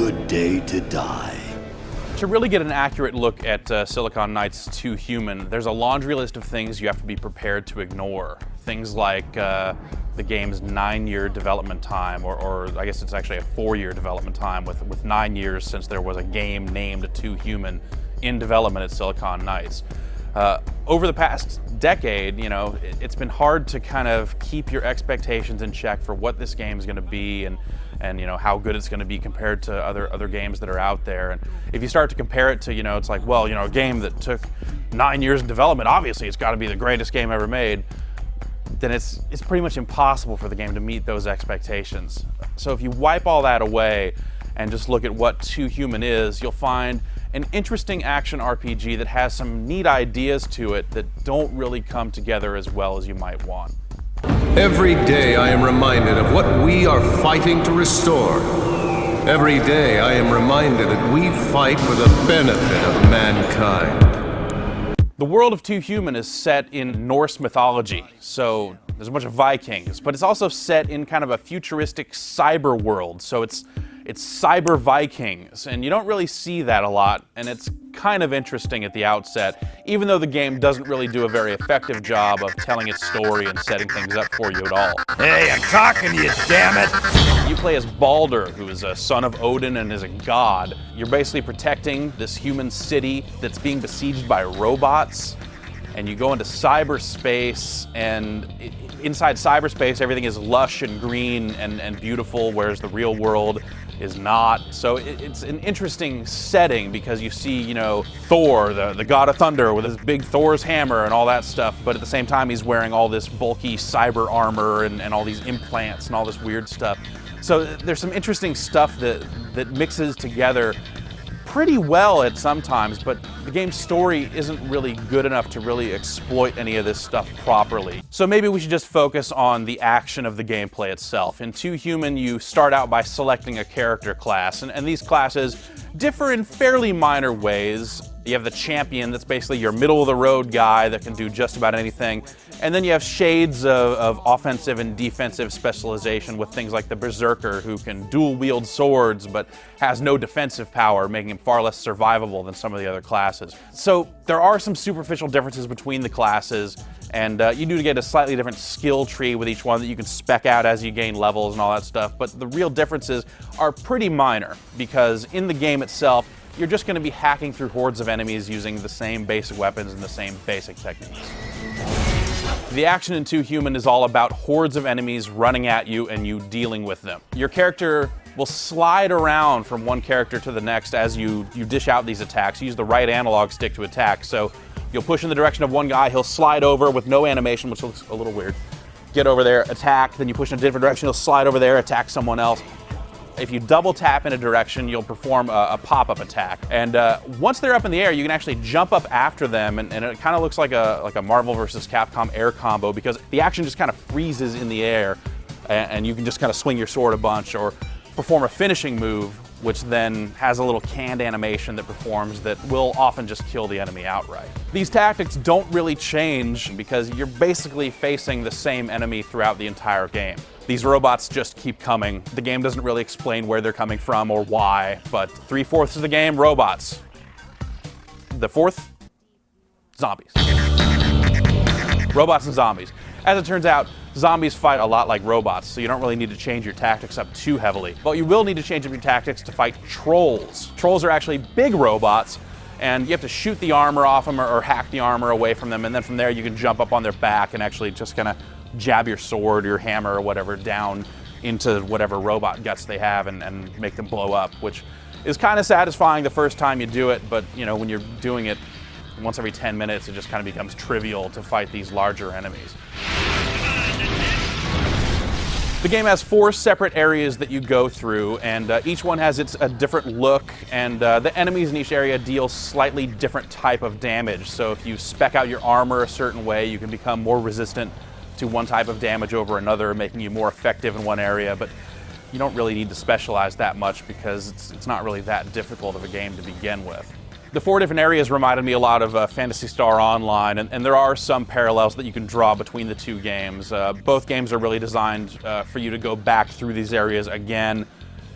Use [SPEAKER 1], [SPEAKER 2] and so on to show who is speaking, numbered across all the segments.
[SPEAKER 1] good day to die.
[SPEAKER 2] To really get an accurate look at Silicon Knights 2 Human, there's a laundry list of things you have to be prepared to ignore. Things like the game's 9-year development time, or I guess it's actually a 4-year development time with 9 years since there was a game named 2 Human in development at Silicon Knights. Over the past decade, it's been hard to kind of keep your expectations in check for what this game is going to be and how good it's going to be compared to other games that are out there. And if you start to compare it to, it's like, well, a game that took 9 years in development, obviously it's got to be the greatest game ever made, then it's pretty much impossible for the game to meet those expectations. So if you wipe all that away and just look at what 2 Human is, you'll find an interesting action RPG that has some neat ideas to it that don't really come together as well as you might want.
[SPEAKER 3] Every day I am reminded of what we are fighting to restore. Every day I am reminded that we fight for the benefit of mankind.
[SPEAKER 2] The world of 2 Human is set in Norse mythology, so there's a bunch of Vikings, but it's also set in kind of a futuristic cyber world, so it's cyber Vikings, and you don't really see that a lot, and it's kind of interesting at the outset, even though the game doesn't really do a very effective job of telling its story and setting things up for you at all.
[SPEAKER 1] Hey, I'm talking to you, damn it!
[SPEAKER 2] You play as Baldur, who is a son of Odin and is a god. You're basically protecting this human city that's being besieged by robots, and you go into cyberspace, and inside cyberspace everything is lush and green and beautiful, whereas the real world is not. So it's an interesting setting because you see, Thor, the god of thunder, with his big Thor's hammer and all that stuff, but at the same time he's wearing all this bulky cyber armor and all these implants and all this weird stuff. So there's some interesting stuff that mixes together pretty well at sometimes, but the game's story isn't really good enough to really exploit any of this stuff properly. So maybe we should just focus on the action of the gameplay itself. In 2 Human, you start out by selecting a character class, and these classes differ in fairly minor ways. You have the champion, that's basically your middle-of-the-road guy that can do just about anything. And then you have shades of offensive and defensive specialization with things like the Berserker, who can dual-wield swords but has no defensive power, making him far less survivable than some of the other classes. So there are some superficial differences between the classes, and you do get a slightly different skill tree with each one that you can spec out as you gain levels and all that stuff, but the real differences are pretty minor, because in the game itself, you're just going to be hacking through hordes of enemies using the same basic weapons and the same basic techniques. The action in 2 Human is all about hordes of enemies running at you and you dealing with them. Your character will slide around from one character to the next as you dish out these attacks. You use the right analog stick to attack, so you'll push in the direction of one guy, he'll slide over with no animation, which looks a little weird. Get over there, attack, then you push in a different direction, he'll slide over there, attack someone else. If you double tap in a direction, you'll perform a pop-up attack. And once they're up in the air, you can actually jump up after them, and it kind of looks like a Marvel vs. Capcom air combo, because the action just kind of freezes in the air, and you can just kind of swing your sword a bunch, or perform a finishing move, which then has a little canned animation that performs that will often just kill the enemy outright. These tactics don't really change because you're basically facing the same enemy throughout the entire game. These robots just keep coming. The game doesn't really explain where they're coming from or why, but 3/4 of the game, robots. The 4th, zombies. Robots and zombies. As it turns out, zombies fight a lot like robots, so you don't really need to change your tactics up too heavily. But you will need to change up your tactics to fight trolls. Trolls are actually big robots, and you have to shoot the armor off them or hack the armor away from them, and then from there you can jump up on their back and actually just kind of jab your sword or your hammer or whatever down into whatever robot guts they have and make them blow up, which is kind of satisfying the first time you do it, but when you're doing it once every 10 minutes, it just kind of becomes trivial to fight these larger enemies. The game has 4 separate areas that you go through, and each one has a different look, and the enemies in each area deal slightly different type of damage. So if you spec out your armor a certain way, you can become more resistant to one type of damage over another, making you more effective in one area, but you don't really need to specialize that much because it's not really that difficult of a game to begin with. The 4 different areas reminded me a lot of Phantasy Star Online, and there are some parallels that you can draw between the 2 games. Both games are really designed for you to go back through these areas again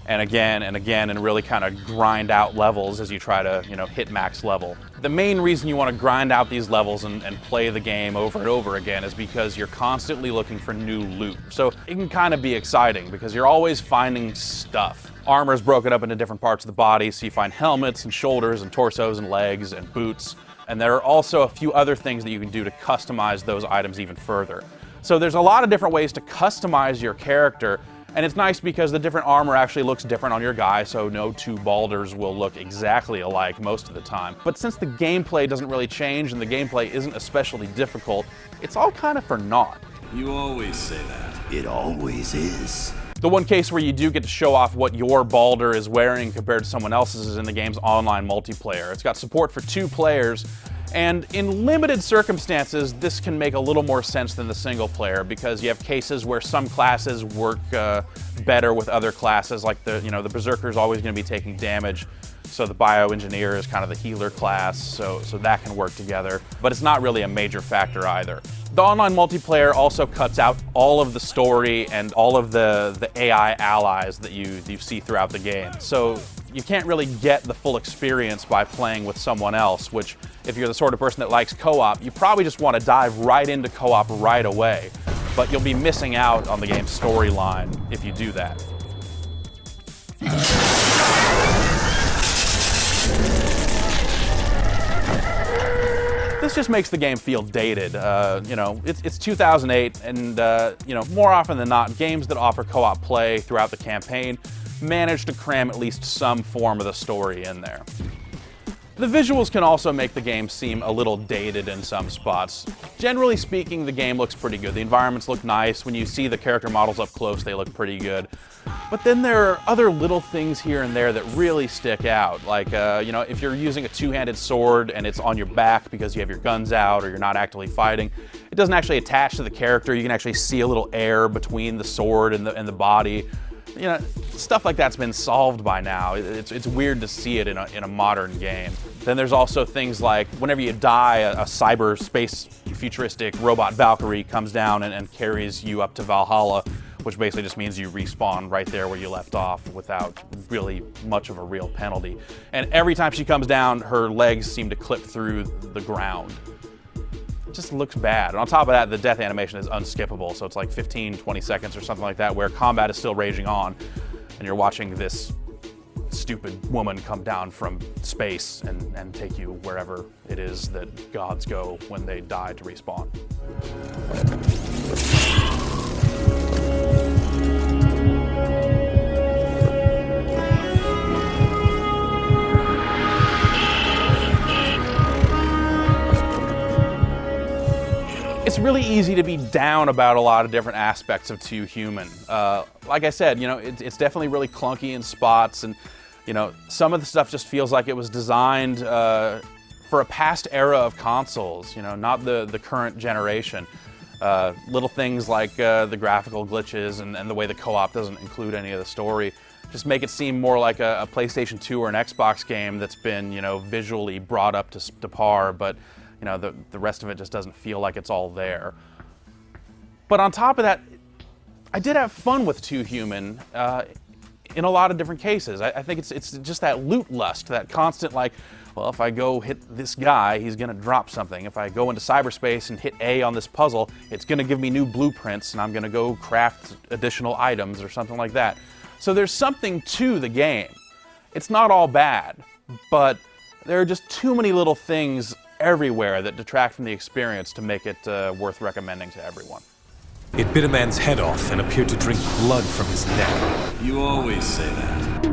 [SPEAKER 2] and again and again, and really kind of grind out levels as you try to, hit max level. The main reason you want to grind out these levels and play the game over and over again is because you're constantly looking for new loot. So it can kind of be exciting because you're always finding stuff. Armor is broken up into different parts of the body, so you find helmets and shoulders and torsos and legs and boots. And there are also a few other things that you can do to customize those items even further. So there's a lot of different ways to customize your character, and it's nice because the different armor actually looks different on your guy, so no two Balders will look exactly alike most of the time. But since the gameplay doesn't really change and the gameplay isn't especially difficult, it's all kind of for naught.
[SPEAKER 1] You always say that. It always is.
[SPEAKER 2] The one case where you do get to show off what your Balder is wearing compared to someone else's is in the game's online multiplayer. It's got support for 2 players, and in limited circumstances, this can make a little more sense than the single player because you have cases where some classes work better with other classes, like the Berserker is always going to be taking damage, so the Bioengineer is kind of the healer class, so that can work together, but it's not really a major factor either. The online multiplayer also cuts out all of the story and all of the AI allies that you see throughout the game. So you can't really get the full experience by playing with someone else, which if you're the sort of person that likes co-op, you probably just want to dive right into co-op right away. But you'll be missing out on the game's storyline if you do that. This just makes the game feel dated. It's 2008, and more often than not, games that offer co-op play throughout the campaign manage to cram at least some form of the story in there. The visuals can also make the game seem a little dated in some spots. Generally speaking, the game looks pretty good. The environments look nice. When you see the character models up close, they look pretty good. But then there are other little things here and there that really stick out. Like, if you're using a two-handed sword and it's on your back because you have your guns out or you're not actively fighting, it doesn't actually attach to the character. You can actually see a little air between the sword and the body. Stuff like that's been solved by now. It's weird to see it in a modern game. Then there's also things like whenever you die, a cyberspace futuristic robot Valkyrie comes down and carries you up to Valhalla, which basically just means you respawn right there where you left off without really much of a real penalty. And every time she comes down, her legs seem to clip through the ground. It just looks bad. And on top of that, the death animation is unskippable, so it's like 15, 20 seconds or something like that, where combat is still raging on, and you're watching this stupid woman come down from space and take you wherever it is that gods go when they die to respawn. It's really easy to be down about a lot of different aspects of 2 Human. Like I said, it's definitely really clunky in spots, and some of the stuff just feels like it was designed for a past era of consoles, not the current generation. Little things like the graphical glitches and the way the co-op doesn't include any of the story just make it seem more like a PlayStation 2 or an Xbox game that's been, visually brought up to par, but the rest of it just doesn't feel like it's all there. But on top of that, I did have fun with 2 Human in a lot of different cases. I think it's just that loot lust, that constant well, if I go hit this guy, he's gonna drop something. If I go into cyberspace and hit A on this puzzle, it's gonna give me new blueprints and I'm gonna go craft additional items or something like that. So there's something to the game. It's not all bad, but there are just too many little things everywhere that detract from the experience to make it worth recommending to everyone.
[SPEAKER 4] It bit a man's head off and appeared to drink blood from his neck.
[SPEAKER 1] You always say that.